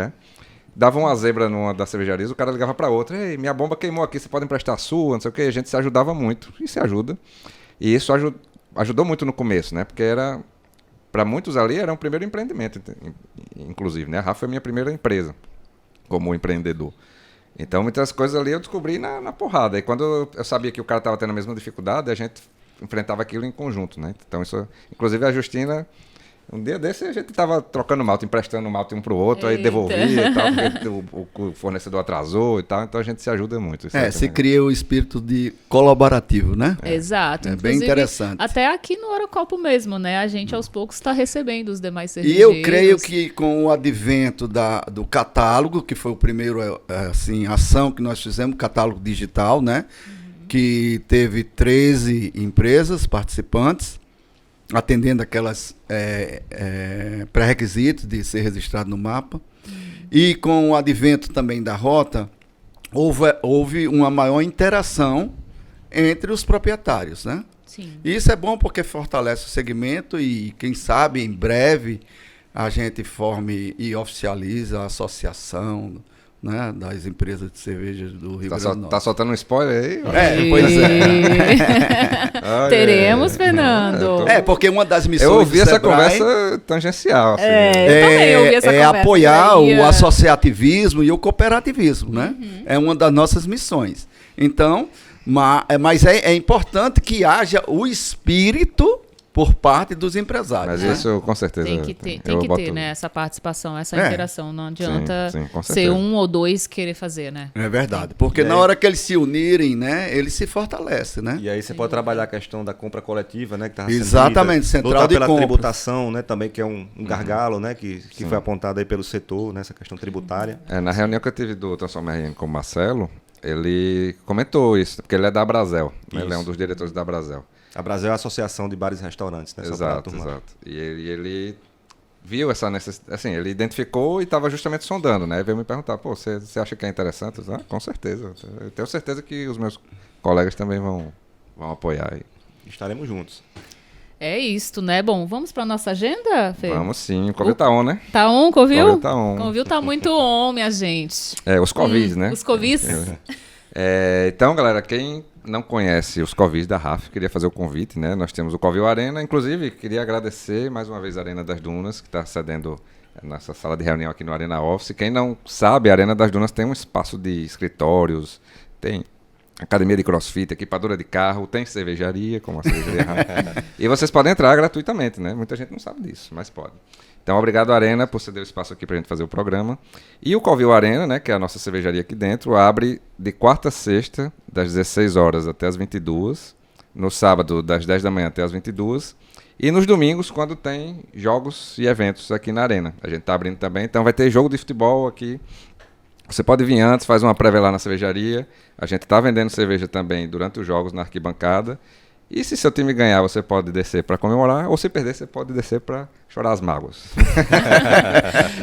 dava uma zebra numa das cervejarias, o cara ligava pra outra: ei, minha bomba queimou aqui, você pode emprestar a sua, não sei o que. A gente se ajudava muito, e se ajuda. E isso ajudou muito no começo, né? Porque para muitos ali era um primeiro empreendimento, inclusive, né? A Rafa foi a minha primeira empresa como empreendedor. Então muitas coisas ali eu descobri na porrada. E quando eu sabia que o cara estava tendo a mesma dificuldade, a gente enfrentava aquilo em conjunto, né? Então isso, inclusive a Justina, um dia desse a gente estava trocando malte, emprestando malte um pro outro, aí Eita. devolvia e tal, porque o fornecedor atrasou e tal, então a gente se ajuda muito. Isso aí Se também. cria o espírito de colaborativo, né? Exato. É bem Inclusive, interessante. Até aqui no Oracopo mesmo, né? A gente aos poucos está recebendo os demais E cervejeiros. eu creio que com o advento do catálogo, que foi o primeiro assim, ação que nós fizemos, catálogo digital, né? Que teve 13 empresas participantes, atendendo aquelas pré-requisitos de ser registrado no mapa. E com o advento também da rota, houve uma maior interação entre os proprietários, né? Sim. Isso é bom porque fortalece o segmento e, quem sabe, em breve a gente forme e oficializa a associação, né, das empresas de cervejas do Rio Grande do Norte. Tá soltando um spoiler aí? Pois é. Olha Teremos, aí. Fernando. Porque uma das missões Eu ouvi do essa Sebrae conversa tangencial. Assim, Eu também ouvi essa conversa apoiar por aí, o associativismo e o cooperativismo, né? É uma das nossas missões. Então, mas é importante que haja o espírito por parte dos empresários. Mas isso com certeza. Tem que ter, eu boto- né, essa participação, essa É. interação. Não adianta Sim, com ser certeza. um ou dois querer fazer, né? É verdade. Porque E na aí- hora que eles se unirem, né, eles se fortalecem, né? E aí você pode trabalhar a questão da compra coletiva, né? Que tava sendo Exatamente, dita. central Lutar de pela compras. tributação, né? Também que é um gargalo, né? Que foi apontado aí pelo setor, né? Essa questão tributária. Na reunião que eu tive do Transforma RN com o Marcelo, ele comentou isso, porque ele é da Abrazel, né? Ele é um Isso. dos diretores da Abrazel. A Brasil é a Associação de Bares e Restaurantes, né? Só pra Exato, turma. exato. E ele viu essa necessidade, assim, ele identificou e estava justamente sondando, né? Veio me perguntar: pô, você acha que é interessante? Eu disse: com certeza. Eu tenho certeza que os meus colegas também vão apoiar. aí. Estaremos juntos. É isto, né? Bom, vamos para nossa agenda, Fê? Vamos sim. O Covil tá on, né? Tá on, Covil? Covil tá on. Covil tá muito on, minha gente. Os Covis, né? Os Covis. Então, galera, quem não conhece os Covis da RAF, queria fazer o convite, né? Nós temos o Covil Arena, inclusive, queria agradecer mais uma vez a Arena das Dunas, que está cedendo nossa sala de reunião aqui no Arena Office. Quem não sabe, a Arena das Dunas tem um espaço de escritórios, tem academia de crossfit, equipadora de carro, tem cervejaria, como a cervejaria RAF. E vocês podem entrar gratuitamente, né? Muita gente não sabe disso, mas pode. Então, obrigado, Arena, por ceder o espaço aqui para a gente fazer o programa. E o Covil Arena, né, que é a nossa cervejaria aqui dentro, abre de quarta a sexta, das 16 horas até as 22, no sábado, das 10 da manhã até as 22, e nos domingos, quando tem jogos e eventos aqui na Arena. A gente está abrindo também, então vai ter jogo de futebol aqui. Você pode vir antes, faz uma prévia lá na cervejaria. A gente está vendendo cerveja também durante os jogos na arquibancada. E se seu time ganhar, você pode descer para comemorar, ou se perder, você pode descer para chorar as mágoas.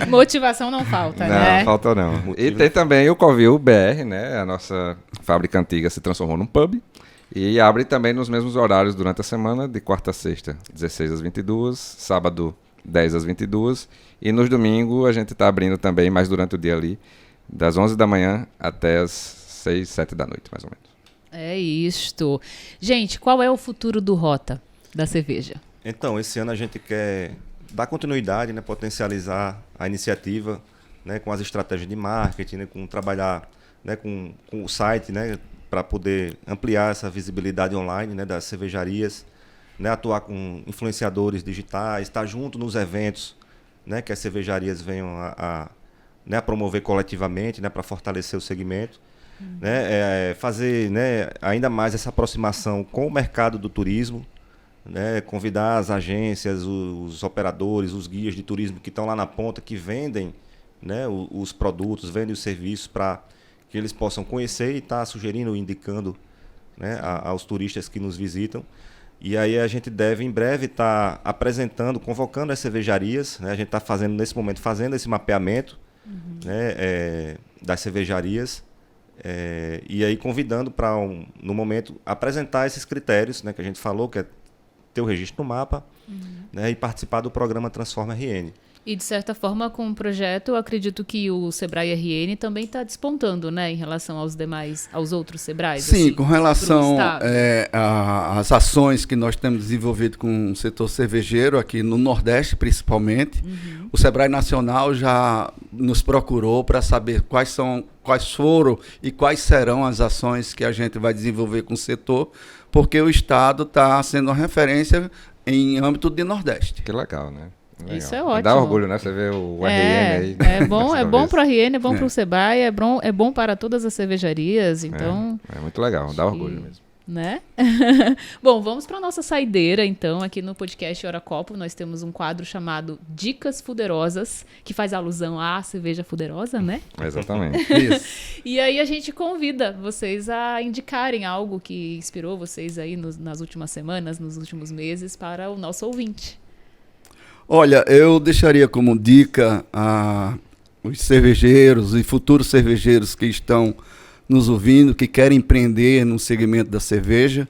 Motivação não falta, Não, né? falta não. E Motivo. tem também o Covil BR, né? A nossa fábrica antiga se transformou num pub. E abre também nos mesmos horários durante a semana, de quarta a sexta, 16 às 22, sábado, 10 às 22. E nos domingos a gente está abrindo também, mais durante o dia ali, das 11 da manhã até as 6, 7 da noite, mais ou menos. É isto. Gente, qual é o futuro do Rota da cerveja? Então, esse ano a gente quer dar continuidade, né, potencializar a iniciativa, né, com as estratégias de marketing, né, com trabalhar, né, com o site, né, para poder ampliar essa visibilidade online, né, das cervejarias, né, atuar com influenciadores digitais, estar junto nos eventos, né, que as cervejarias venham né, a promover coletivamente, né, para fortalecer o segmento, né, fazer, né, ainda mais essa aproximação com o mercado do turismo, né, convidar as agências, os operadores, os guias de turismo que estão lá na ponta, que vendem, né, os produtos, vendem os serviços para que eles possam conhecer e estar sugerindo, indicando, né, aos turistas que nos visitam. E aí a gente deve, em breve, estar apresentando, convocando as cervejarias, né, a gente está fazendo, nesse momento, fazendo esse mapeamento, né, das cervejarias, e aí convidando para, no momento, apresentar esses critérios, né, que a gente falou, que é ter o registro no mapa, né, e participar do programa Transforma RN. E, de certa forma, com o projeto, eu acredito que o Sebrae RN também está despontando, né, em relação aos outros Sebrais. Sim, assim, com relação às ações que nós temos desenvolvido com o setor cervejeiro, aqui no Nordeste, principalmente, o Sebrae Nacional já nos procurou para saber quais foram e quais serão as ações que a gente vai desenvolver com o setor, porque o Estado está sendo uma referência em âmbito de Nordeste. Que legal, né? Legal. Isso é ótimo. Dá orgulho, né? Você vê o RN aí. É bom para o RN, é bom para o Sebrae, é bom para todas as cervejarias, então... É muito legal, dá orgulho mesmo. Né? Bom, vamos para nossa saideira, então. Aqui no podcast Hora Copo, nós temos um quadro chamado Dicas Fuderosas, que faz alusão à cerveja fuderosa, né? Exatamente. Isso. E aí a gente convida vocês a indicarem algo que inspirou vocês aí nas últimas semanas, nos últimos meses, para o nosso ouvinte. Olha, eu deixaria como dica a os cervejeiros e futuros cervejeiros que estão nos ouvindo, que querem empreender no segmento da cerveja,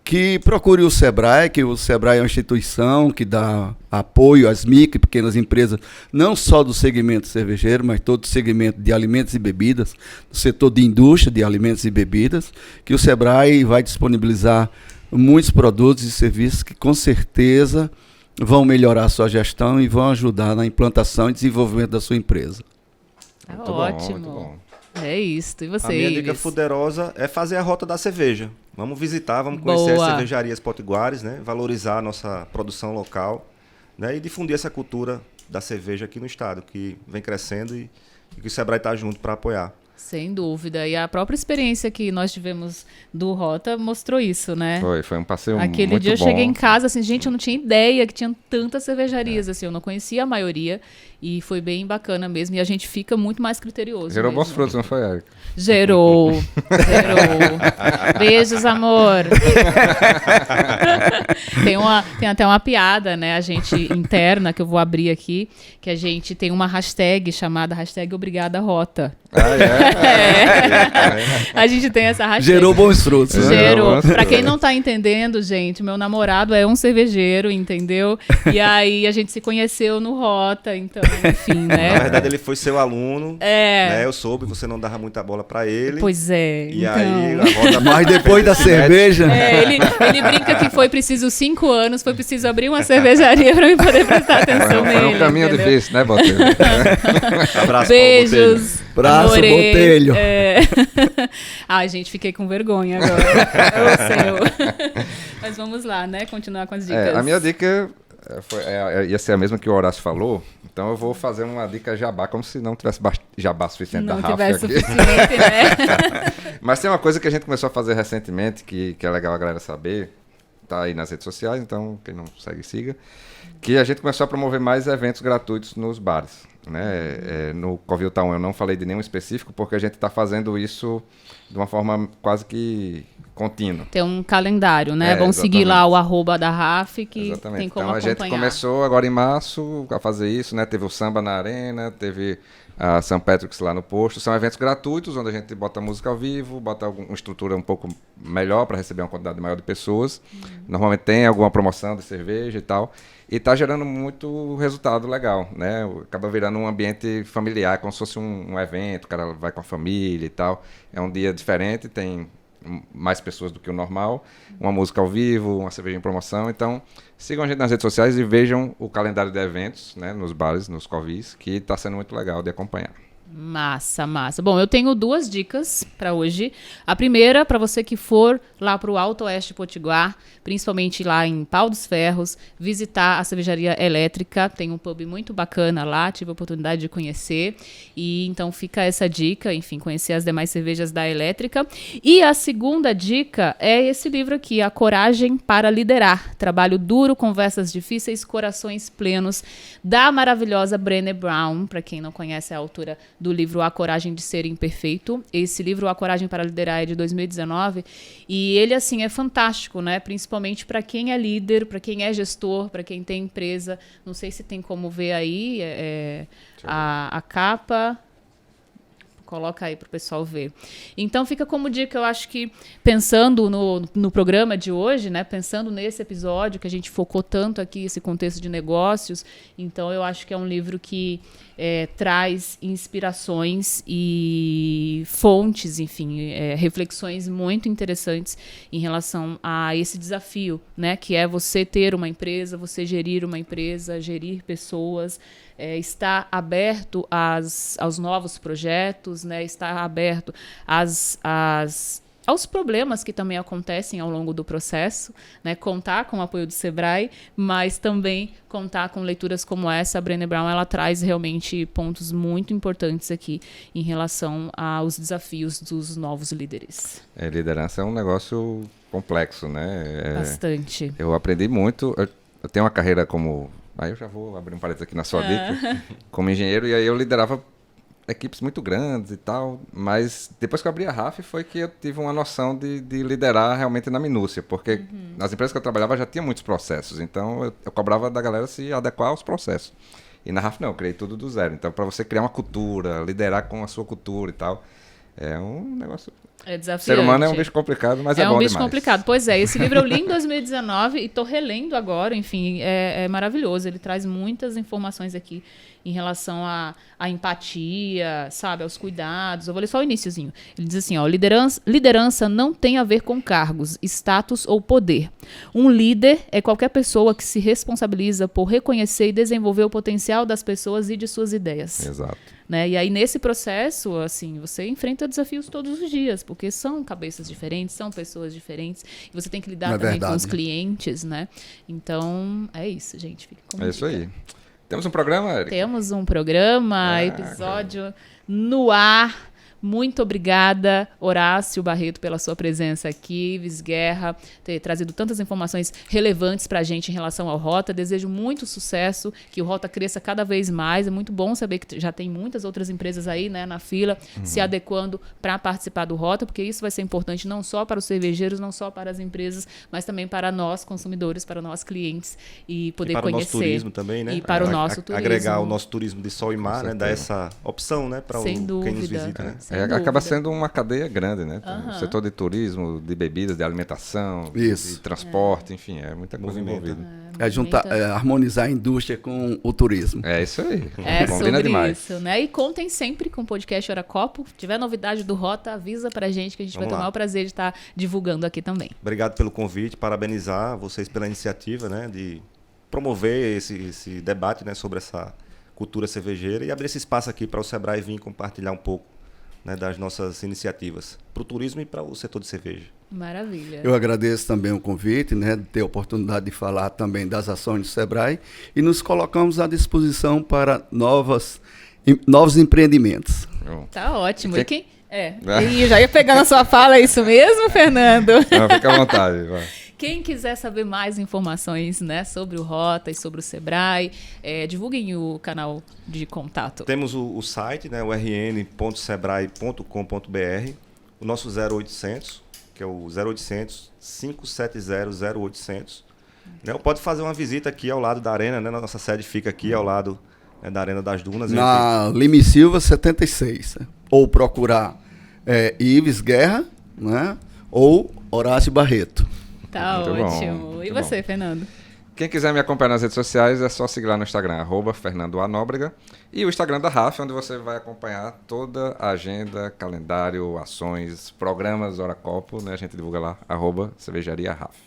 que procure o Sebrae, que o Sebrae é uma instituição que dá apoio às micro e pequenas empresas, não só do segmento cervejeiro, mas todo o segmento de alimentos e bebidas, do setor de indústria de alimentos e bebidas, que o Sebrae vai disponibilizar muitos produtos e serviços que com certeza vão melhorar a sua gestão e vão ajudar na implantação e desenvolvimento da sua empresa. Muito ótimo. Muito bom. É isso. E você, A minha dica Ives? fuderosa é fazer a rota da cerveja. Vamos visitar, vamos conhecer Boa. as cervejarias potiguares, né? Valorizar a nossa produção local, né? E difundir essa cultura da cerveja aqui no estado, que vem crescendo e que o Sebrae está junto para apoiar. Sem dúvida. E a própria experiência que nós tivemos do Rota mostrou isso, né? Foi um passeio Aquele muito dia eu bom. cheguei em casa, assim, gente, eu não tinha ideia que tinham tantas cervejarias, assim, eu não conhecia a maioria e foi bem bacana mesmo. E a gente fica muito mais criterioso. Gerou mesmo. bons frutos, não foi, Érica? Gerou. Beijos, amor. Tem até uma piada, né, a gente interna, que eu vou abrir aqui, que a gente tem uma hashtag chamada hashtag Obrigada Rota. A gente tem essa hashtag. Gerou bons frutos. Né? Gerou. Pra quem não tá entendendo, gente, meu namorado é um cervejeiro, entendeu? E aí a gente se conheceu no Rota, então, enfim, né? Na verdade, ele foi seu aluno, É. né? Eu soube, você não dava muita bola para ele. Pois é. E então... aí, a roda... Mas depois da cerveja... Ele brinca que foi preciso 5 anos, foi preciso abrir uma cervejaria pra eu poder prestar atenção Foi nele. um caminho entendeu? difícil, né, Botelho? Abraço, Beijos. Braço, adorei. Botelho. É. Ai, gente, fiquei com vergonha agora. É o seu. Mas vamos lá, né? Continuar com as dicas. A minha dica ia ser a mesma que o Horácio falou, então eu vou fazer uma dica jabá, como se não tivesse jabá suficiente não da Rafa tivesse aqui. suficiente, né? Mas tem uma coisa que a gente começou a fazer recentemente, que é legal a galera saber, tá aí nas redes sociais, então quem não segue, siga, que a gente começou a promover mais eventos gratuitos nos bares. Né? No Covil Town eu não falei de nenhum específico, porque a gente está fazendo isso de uma forma quase que contínua. Tem um calendário, né? Vamos seguir lá o @ da RAF, que Exatamente. tem como então a acompanhar. gente começou agora em março a fazer isso, né? Teve o Samba na Arena, teve a St. Patrick's lá no posto. São eventos gratuitos, onde a gente bota música ao vivo, bota uma estrutura um pouco melhor para receber uma quantidade maior de pessoas. Normalmente tem alguma promoção de cerveja e tal. E está gerando muito resultado legal, né? Acaba virando um ambiente familiar, como se fosse um evento, o cara vai com a família e tal. É um dia diferente, tem mais pessoas do que o normal, uma música ao vivo, uma cerveja em promoção. Então, sigam a gente nas redes sociais e vejam o calendário de eventos, né, nos bares, nos covis, que está sendo muito legal de acompanhar. Massa, massa. Bom, eu tenho 2 dicas para hoje. A primeira, para você que for lá para o Alto Oeste Potiguar, principalmente lá em Pau dos Ferros, visitar a cervejaria Elétrica. Tem um pub muito bacana lá, tive a oportunidade de conhecer. E então fica essa dica, enfim, conhecer as demais cervejas da Elétrica. E a segunda dica é esse livro aqui, A Coragem para Liderar. Trabalho duro, conversas difíceis, corações plenos, da maravilhosa Brené Brown. Para quem não conhece, é a autora do livro A Coragem de Ser Imperfeito. Esse livro, A Coragem para Liderar, é de 2019. E ele, assim, é fantástico, né? Principalmente para quem é líder, para quem é gestor, para quem tem empresa. Não sei se tem como ver aí a capa. Coloca aí para o pessoal ver. Então fica como dica, eu acho que pensando no programa de hoje, né, pensando nesse episódio que a gente focou tanto aqui, esse contexto de negócios, então eu acho que é um livro que traz inspirações e fontes, enfim, reflexões muito interessantes em relação a esse desafio, né, que é você ter uma empresa, você gerir uma empresa, gerir pessoas, estar aberto aos novos projetos, né, estar aberto aos problemas que também acontecem ao longo do processo, né, contar com o apoio do Sebrae, mas também contar com leituras como essa. A Brené Brown, ela traz realmente pontos muito importantes aqui em relação aos desafios dos novos líderes. Liderança é um negócio complexo, né? Bastante. Eu aprendi muito. Eu tenho uma carreira como... Aí eu já vou abrir um parênteses aqui na sua dica. Como engenheiro, e aí eu liderava equipes muito grandes e tal, mas depois que eu abri a RAF foi que eu tive uma noção de liderar realmente na minúcia, porque nas empresas que eu trabalhava já tinha muitos processos, então eu cobrava da galera se adequar aos processos. E na RAF não, eu criei tudo do zero. Então, para você criar uma cultura, liderar com a sua cultura e tal, é um negócio... É desafiante. Ser humano é um bicho complicado, mas é bom demais. É um bicho complicado. Pois é, esse livro eu li em 2019 e estou relendo agora, enfim, é maravilhoso. Ele traz muitas informações aqui em relação à empatia, sabe, aos cuidados. Eu vou ler só o iniciozinho. Ele diz assim, ó, liderança não tem a ver com cargos, status ou poder. Um líder é qualquer pessoa que se responsabiliza por reconhecer e desenvolver o potencial das pessoas e de suas ideias. Exato. Né? E aí, nesse processo, assim, você enfrenta desafios todos os dias, porque são cabeças diferentes, são pessoas diferentes, e você tem que lidar também com os clientes, né? Então, é isso, gente. Fica com isso aí. Temos um programa, Érica? Temos um programa, episódio no ar. Muito obrigada, Horácio Barreto, pela sua presença aqui, Ives Guerra, ter trazido tantas informações relevantes para a gente em relação ao Rota. Desejo muito sucesso, que o Rota cresça cada vez mais. É muito bom saber que já tem muitas outras empresas aí, né, na fila, se adequando para participar do Rota, porque isso vai ser importante não só para os cervejeiros, não só para as empresas, mas também para nós, consumidores, para nós clientes, e poder para conhecer. O nosso turismo também, né? E para o nosso turismo. Agregar o nosso turismo de sol e mar, né? Dar essa opção, né, para quem nos visita, né? Acaba sendo uma cadeia grande, né? O setor de turismo, de bebidas, de alimentação, de transporte, enfim, é muita coisa envolvida. Harmonizar a indústria com o turismo. É isso aí. É Combina sobre demais. isso, né? E contem sempre com o podcast Hora Copo. Se tiver novidade do Rota, avisa pra gente que a gente vai ter o maior prazer de estar divulgando aqui também. Obrigado pelo convite, parabenizar vocês pela iniciativa, né? De promover esse debate, né? Sobre essa cultura cervejeira e abrir esse espaço aqui para o Sebrae vir compartilhar um pouco, né, das nossas iniciativas para o turismo e para o setor de cerveja. Maravilha. Eu agradeço também o convite, né, de ter a oportunidade de falar também das ações do Sebrae e nos colocamos à disposição para novos empreendimentos. Tá ótimo. E quem... E já ia pegar na sua fala, é isso mesmo, Fernando? Não, fica à vontade. Vai. Quem quiser saber mais informações, né, sobre o Rota e sobre o Sebrae, divulguem o canal de contato. Temos o site, né, o rn.sebrae.com.br, o nosso 0800, que é o 0800 570 0800. Né, pode fazer uma visita aqui ao lado da Arena, né, nossa sede fica aqui ao lado, né, da Arena das Dunas. Na Lime Silva 76. Ou procurar Ives Guerra, né, ou Horácio Barreto. Tá muito ótimo. Bom, e você, Fernando? Quem quiser me acompanhar nas redes sociais é só seguir lá no Instagram, @FernandoAnóbrega, e o Instagram da RAF, onde você vai acompanhar toda a agenda, calendário, ações, programas Hora Copo, né? A gente divulga lá, @Cervejaria RAF.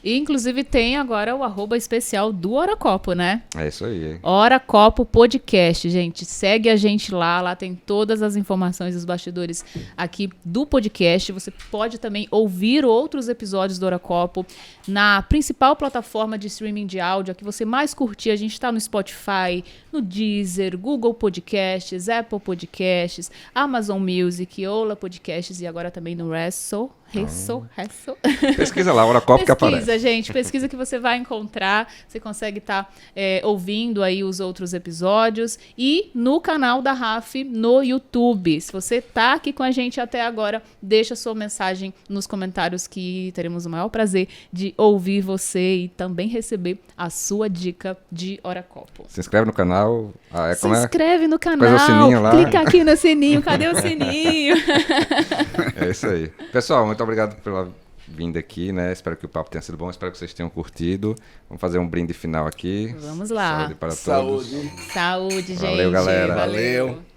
E, inclusive, tem agora o @especial do Hora Copo, né? É isso aí. Hora Copo Podcast, gente. Segue a gente lá. Lá tem todas as informações dos bastidores aqui do podcast. Você pode também ouvir outros episódios do Hora Copo na principal plataforma de streaming de áudio, a que você mais curtir. A gente está no Spotify, no Deezer, Google Podcasts, Apple Podcasts, Amazon Music, Ola Podcasts e agora também no Wrestle. Pesquisa lá, Hora Copo que aparece. Pesquisa, gente. Pesquisa que você vai encontrar. Você consegue estar ouvindo aí os outros episódios. E no canal da RAF no YouTube. Se você está aqui com a gente até agora, deixa sua mensagem nos comentários que teremos o maior prazer de ouvir você e também receber a sua dica de Hora Copo. Se inscreve no canal. Se inscreve no canal. Coisa o sininho lá. Clica aqui no sininho. Cadê o sininho? É isso aí. Pessoal, muito obrigado pela vinda aqui, né? Espero que o papo tenha sido bom, espero que vocês tenham curtido. Vamos fazer um brinde final aqui. Vamos lá. Saúde para todos. Saúde. Saúde, gente. Valeu, galera. Valeu.